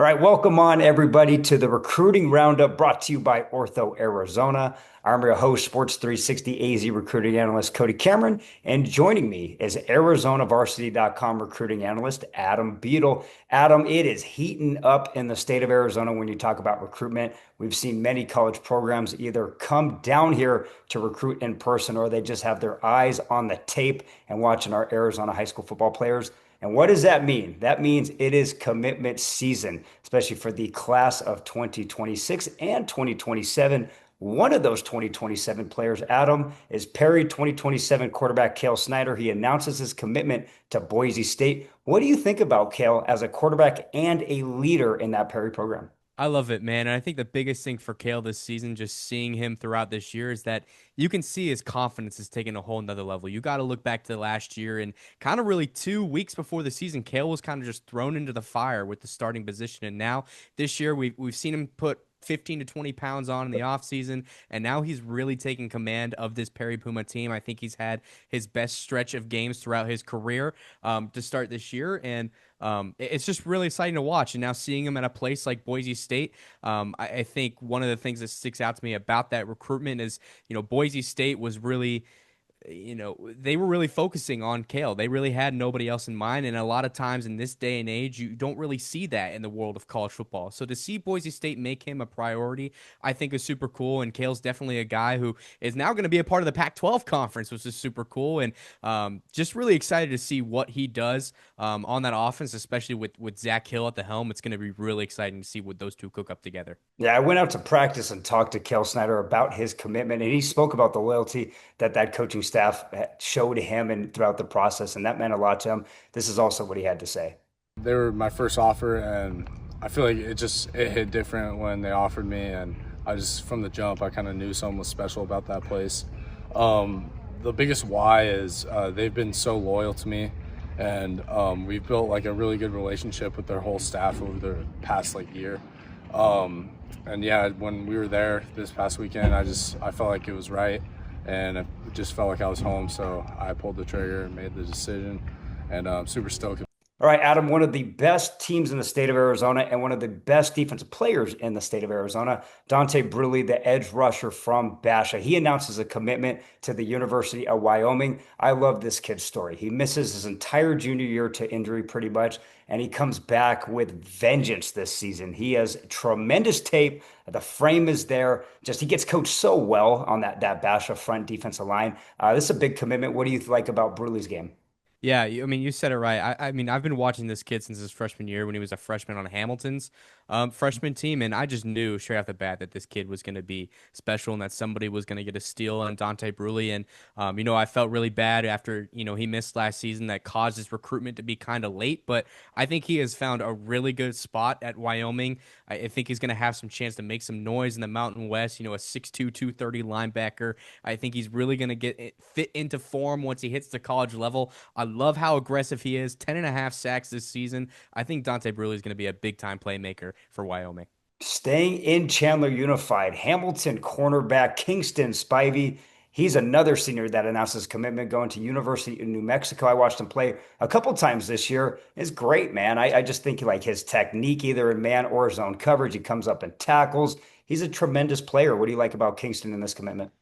All right, welcome on everybody to the Recruiting Roundup brought to you by Ortho Arizona. I'm your host, Sports 360 AZ recruiting analyst Cody Cameron, and joining me is ArizonaVarsity.com recruiting analyst Adam Beadle. Adam, it is heating up in the state of Arizona when you talk about recruitment. We've seen many college programs either come down here to recruit in person or they just have their eyes on the tape and watching our Arizona high school football players. And what does that mean? That means it is commitment season, especially for the class of 2026 and 2027. One of those 2027 players, Adam, is Perry 2027 quarterback Cale Snyder. He announces his commitment to Boise State. What do you think about Cale as a quarterback and a leader in that Perry program? I love it, man. And I think the biggest thing for Kale this season, just seeing him throughout this year, is that you can see his confidence is taking a whole nother level. You got to look back to last year and kind of really 2 weeks before the season, Kale was kind of just thrown into the fire with the starting position. And now this year, we've seen him put 15 to 20 pounds on in the offseason, and now he's really taking command of this Perry Puma team. I think he's had his best stretch of games throughout his career to start this year, and it's just really exciting to watch. And now seeing him at a place like Boise State, I think one of the things that sticks out to me about that recruitment is, Boise State was really they were really focusing on Kale. They really had nobody else in mind. And a lot of times in this day and age, you don't really see that in the world of college football. So to see Boise State make him a priority, I think is super cool. And Kale's definitely a guy who is now going to be a part of the Pac-12 conference, which is super cool. And just really excited to see what he does on that offense, especially with Zach Hill at the helm. It's going to be really exciting to see what those two cook up together. Yeah, I went out to practice and talked to Cale Snyder about his commitment, and he spoke about the loyalty that coaching staff showed him and throughout the process, and that meant a lot to him. This is also what he had to say. They were my first offer, and I feel like it hit different when they offered me, and I just from the jump I kind of knew something was special about that place. The biggest why is they've been so loyal to me, and we've built like a really good relationship with their whole staff over the past year. And yeah, when we were there this past weekend, I felt like it was right, and it just felt like I was home. So I pulled the trigger and made the decision, and I'm super stoked. All right, Adam, one of the best teams in the state of Arizona and one of the best defensive players in the state of Arizona, Dante Bruley, the edge rusher from Basha. He announces a commitment to the University of Wyoming. I love this kid's story. He misses his entire junior year to injury pretty much, and he comes back with vengeance this season. He has tremendous tape. The frame is there. Just he gets coached so well on that Basha front defensive line. This is a big commitment. What do you like about Bruley's game? Yeah, I mean, you said it right. I mean, I've been watching this kid since his freshman year when he was a freshman on Hamilton's freshman team, and I just knew straight off the bat that this kid was going to be special and that somebody was going to get a steal on Dante Bruley. And I felt really bad after he missed last season. That caused his recruitment to be kind of late, but I think he has found a really good spot at Wyoming. I think he's going to have some chance to make some noise in the Mountain West. A 6'2", 230 linebacker. I think he's really going to fit into form once he hits the college level. I love how aggressive he is. 10.5 sacks this season. I think Dante Bruley is going to be a big time playmaker for Wyoming. Staying in Chandler Unified, Hamilton cornerback Kingston Spivey. He's another senior that announced his commitment going to University of New Mexico. I watched him play a couple times this year. It's great, man. I just think like his technique, either in man or zone coverage, he comes up and tackles. He's a tremendous player. What do you like about Kingston in this commitment?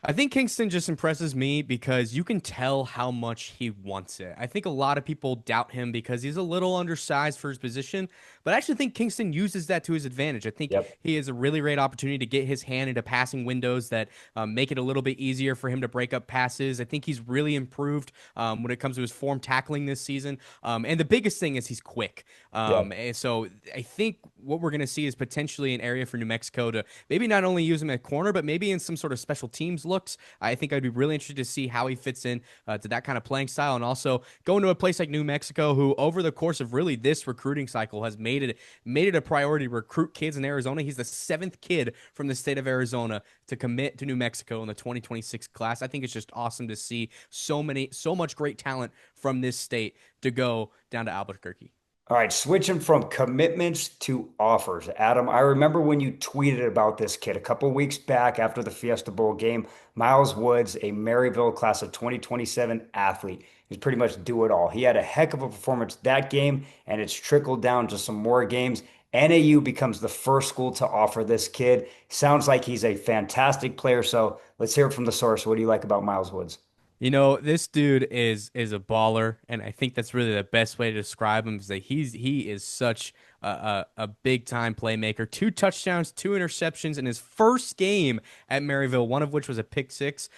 I think Kingston just impresses me because you can tell how much he wants it. I think a lot of people doubt him because he's a little undersized for his position, but I actually think Kingston uses that to his advantage. I think Yep. he has a really great opportunity to get his hand into passing windows that make it a little bit easier for him to break up passes. I think he's really improved when it comes to his form tackling this season. And the biggest thing is he's quick. Yep. And so I think what we're going to see is potentially an area for New Mexico to maybe not only use him at corner, but maybe in some sort of special teams looks. I think I'd be really interested to see how he fits in to that kind of playing style, and also going to a place like New Mexico, who over the course of really this recruiting cycle has made it a priority to recruit kids in Arizona. He's the seventh kid from the state of Arizona to commit to New Mexico in the 2026 class. I think it's just awesome to see so much great talent from this state to go down to Albuquerque. All right, switching from commitments to offers. Adam, I remember when you tweeted about this kid a couple weeks back after the Fiesta Bowl game. Miles Woods, a Maryville class of 2027 athlete. He's pretty much do it all. He had a heck of a performance that game, and it's trickled down to some more games. NAU becomes the first school to offer this kid. Sounds like he's a fantastic player. So let's hear it from the source. What do you like about Miles Woods? This dude is a baller, and I think that's really the best way to describe him is that he is such a big time playmaker. 2 touchdowns, 2 interceptions in his first game at Maryville, one of which was a pick six.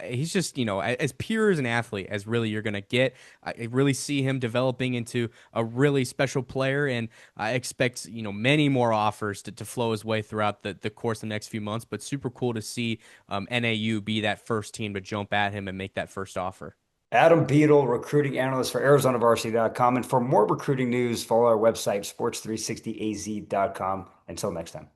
He's just as pure as an athlete as really you're gonna get. I really see him developing into a really special player, and I expect many more offers to flow his way throughout the course of the next few months. But super cool to see NAU be that first team to jump at him and make that first offer. Adam Beadle, recruiting analyst for ArizonaVarsity.com. And for more recruiting news, follow our website, sports360az.com. Until next time.